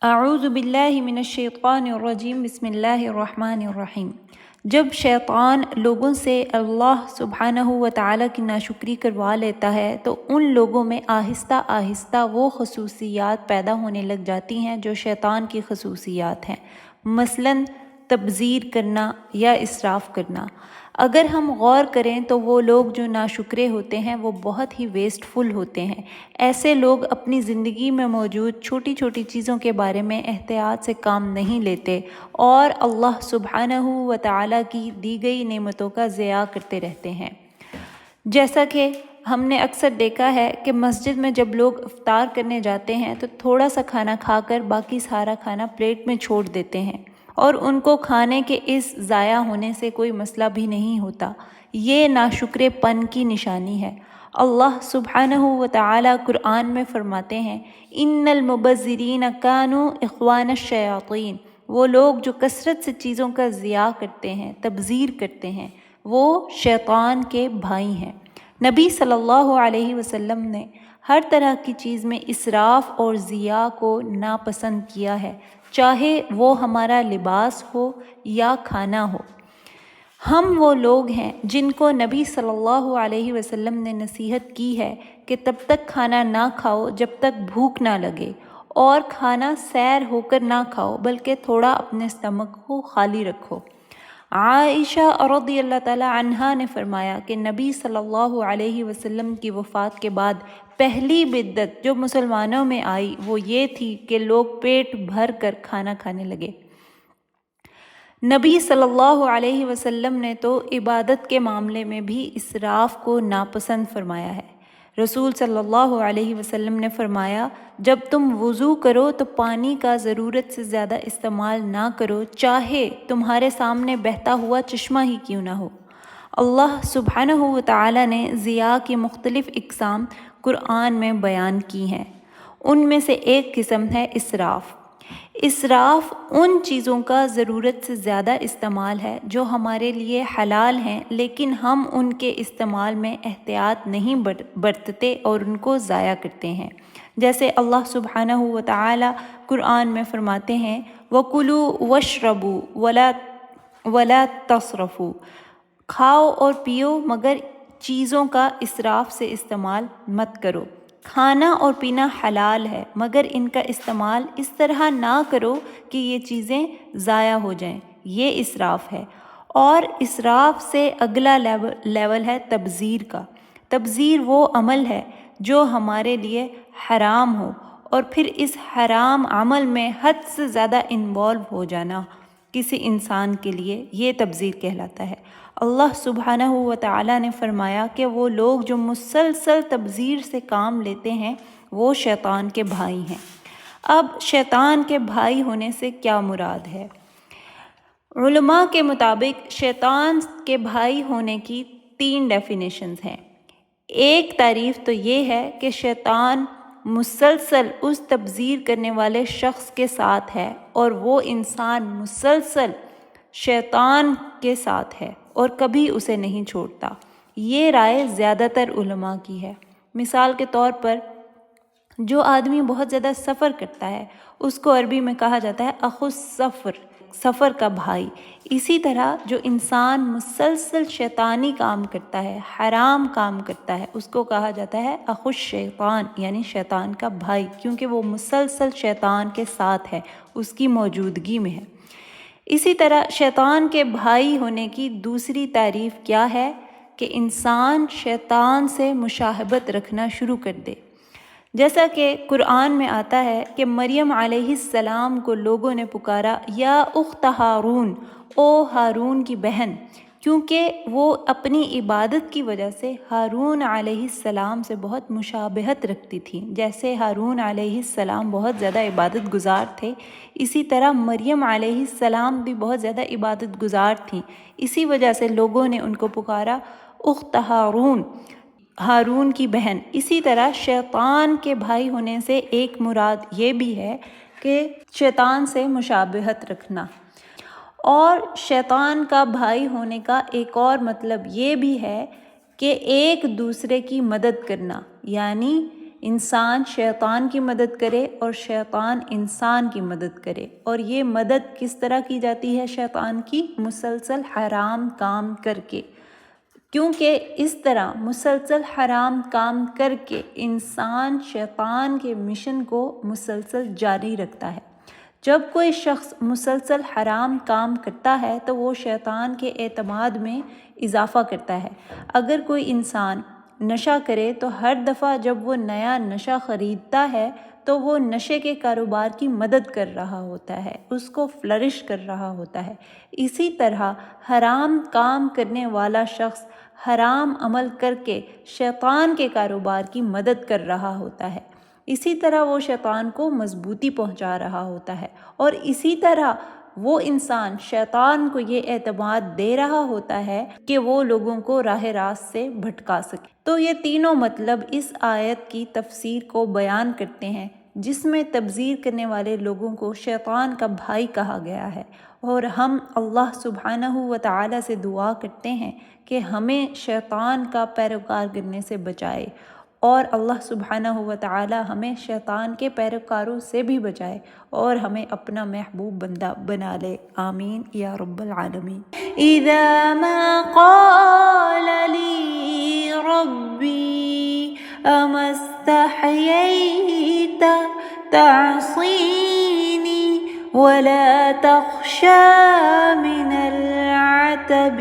اعوذ باللہ من الشیطان الرجیم بسم اللہ الرحمن الرحیم۔ جب شیطان لوگوں سے اللہ سبحانہ و تعالیٰ کی ناشکری کروا لیتا ہے تو ان لوگوں میں آہستہ آہستہ وہ خصوصیات پیدا ہونے لگ جاتی ہیں جو شیطان کی خصوصیات ہیں، مثلاً تبذیر کرنا یا اسراف کرنا۔ اگر ہم غور کریں تو وہ لوگ جو ناشکرے ہوتے ہیں وہ بہت ہی ویسٹ فل ہوتے ہیں۔ ایسے لوگ اپنی زندگی میں موجود چھوٹی چھوٹی چیزوں کے بارے میں احتیاط سے کام نہیں لیتے اور اللہ سبحانہ و تعالیٰ کی دی گئی نعمتوں کا ضیاع کرتے رہتے ہیں۔ جیسا کہ ہم نے اکثر دیکھا ہے کہ مسجد میں جب لوگ افطار کرنے جاتے ہیں تو تھوڑا سا کھانا کھا کر باقی سارا کھانا پلیٹ میں چھوڑ دیتے ہیں اور ان کو کھانے کے اس ضائع ہونے سے کوئی مسئلہ بھی نہیں ہوتا۔ یہ ناشکرے پن کی نشانی ہے۔ اللہ سبحانہ و تعالیٰ قرآن میں فرماتے ہیں ان المبذرین کانوا اخوان الشیاطین، وہ لوگ جو کثرت سے چیزوں کا ضیاع کرتے ہیں، تبذیر کرتے ہیں، وہ شیطان کے بھائی ہیں۔ نبی صلی اللہ علیہ وسلم نے ہر طرح کی چیز میں اسراف اور ضیاع کو ناپسند کیا ہے، چاہے وہ ہمارا لباس ہو یا کھانا ہو۔ ہم وہ لوگ ہیں جن کو نبی صلی اللہ علیہ وسلم نے نصیحت کی ہے کہ تب تک کھانا نہ کھاؤ جب تک بھوک نہ لگے، اور کھانا سیر ہو کر نہ کھاؤ بلکہ تھوڑا اپنے اسٹمک کو خالی رکھو۔ عائشہ رضی اللہ تعالی عنہا نے فرمایا کہ نبی صلی اللہ علیہ وسلم کی وفات کے بعد پہلی بدعت جو مسلمانوں میں آئی وہ یہ تھی کہ لوگ پیٹ بھر کر کھانا کھانے لگے۔ نبی صلی اللہ علیہ وسلم نے تو عبادت کے معاملے میں بھی اسراف کو ناپسند فرمایا ہے۔ رسول صلی اللہ علیہ وسلم نے فرمایا جب تم وضو کرو تو پانی کا ضرورت سے زیادہ استعمال نہ کرو، چاہے تمہارے سامنے بہتا ہوا چشمہ ہی کیوں نہ ہو۔ اللہ سبحانہ و تعالیٰ نے ضیاع کی مختلف اقسام قرآن میں بیان کی ہیں۔ ان میں سے ایک قسم ہے اسراف۔ اسراف ان چیزوں کا ضرورت سے زیادہ استعمال ہے جو ہمارے لیے حلال ہیں لیکن ہم ان کے استعمال میں احتیاط نہیں برتتے اور ان کو ضائع کرتے ہیں۔ جیسے اللہ سبحانہ و تعالی قرآن میں فرماتے ہیں وَكُلُوا وَاشْرَبُوا وَلَا تَسْرَفُوا، کھاؤ اور پیو مگر چیزوں کا اسراف سے استعمال مت کرو۔ کھانا اور پینا حلال ہے مگر ان کا استعمال اس طرح نہ کرو کہ یہ چیزیں ضائع ہو جائیں، یہ اسراف ہے۔ اور اسراف سے اگلا لیول ہے تبذیر کا۔ تبذیر وہ عمل ہے جو ہمارے لیے حرام ہو اور پھر اس حرام عمل میں حد سے زیادہ انوالو ہو جانا کسی انسان کے لیے، یہ تبذیر کہلاتا ہے۔ اللہ سبحانہ و تعالیٰ نے فرمایا کہ وہ لوگ جو مسلسل تبذیر سے کام لیتے ہیں وہ شیطان کے بھائی ہیں۔ اب شیطان کے بھائی ہونے سے کیا مراد ہے؟ علماء کے مطابق شیطان کے بھائی ہونے کی 3 ڈیفینیشنز ہیں۔ ایک تعریف تو یہ ہے کہ شیطان مسلسل اس تبذیر کرنے والے شخص کے ساتھ ہے اور وہ انسان مسلسل شیطان کے ساتھ ہے اور کبھی اسے نہیں چھوڑتا۔ یہ رائے زیادہ تر علماء کی ہے۔ مثال کے طور پر جو آدمی بہت زیادہ سفر کرتا ہے اس کو عربی میں کہا جاتا ہے اخو السفر، سفر کا بھائی۔ اسی طرح جو انسان مسلسل شیطانی کام کرتا ہے، حرام کام کرتا ہے، اس کو کہا جاتا ہے اخو الشیطان، یعنی شیطان کا بھائی، کیونکہ وہ مسلسل شیطان کے ساتھ ہے، اس کی موجودگی میں ہے۔ اسی طرح شیطان کے بھائی ہونے کی دوسری تعریف کیا ہے کہ انسان شیطان سے مشابہت رکھنا شروع کر دے۔ جیسا کہ قرآن میں آتا ہے کہ مریم علیہ السلام کو لوگوں نے پکارا یا اخت ہارون، او ہارون کی بہن، کیونکہ وہ اپنی عبادت کی وجہ سے ہارون علیہ السلام سے بہت مشابہت رکھتی تھیں۔ جیسے ہارون علیہ السلام بہت زیادہ عبادت گزار تھے، اسی طرح مریم علیہ السلام بھی بہت زیادہ عبادت گزار تھیں، اسی وجہ سے لوگوں نے ان کو پکارا اخت ہارون، ہارون کی بہن۔ اسی طرح شیطان کے بھائی ہونے سے ایک مراد یہ بھی ہے کہ شیطان سے مشابہت رکھنا۔ اور شیطان کا بھائی ہونے کا ایک اور مطلب یہ بھی ہے کہ ایک دوسرے کی مدد کرنا، یعنی انسان شیطان کی مدد کرے اور شیطان انسان کی مدد کرے، اور یہ مدد کس طرح کی جاتی ہے شیطان کی؟ مسلسل حرام کام کر کے، کیونکہ اس طرح مسلسل حرام کام کر کے انسان شیطان کے مشن کو مسلسل جاری رکھتا ہے۔ جب کوئی شخص مسلسل حرام کام کرتا ہے تو وہ شیطان کے اعتماد میں اضافہ کرتا ہے۔ اگر کوئی انسان نشہ کرے تو ہر دفعہ جب وہ نیا نشہ خریدتا ہے تو وہ نشے کے کاروبار کی مدد کر رہا ہوتا ہے، اس کو فلرش کر رہا ہوتا ہے۔ اسی طرح حرام کام کرنے والا شخص حرام عمل کر کے شیطان کے کاروبار کی مدد کر رہا ہوتا ہے، اسی طرح وہ شیطان کو مضبوطی پہنچا رہا ہوتا ہے، اور اسی طرح وہ انسان شیطان کو یہ اعتماد دے رہا ہوتا ہے کہ وہ لوگوں کو راہ راست سے بھٹکا سکے۔ تو یہ تینوں مطلب اس آیت کی تفسیر کو بیان کرتے ہیں، جس میں تبذیر کرنے والے لوگوں کو شیطان کا بھائی کہا گیا ہے، اور ہم اللہ سبحانہ و تعالی سے دعا کرتے ہیں کہ ہمیں شیطان کا پیروکار کرنے سے بچائے، اور اللہ سبحانہ و تعالی ہمیں شیطان کے پیروکاروں سے بھی بچائے اور ہمیں اپنا محبوب بندہ بنا لے، آمین یا رب العالمین۔ اذا ما قال لی ربی اما استحییت تعصینی ولا تخشى من العتب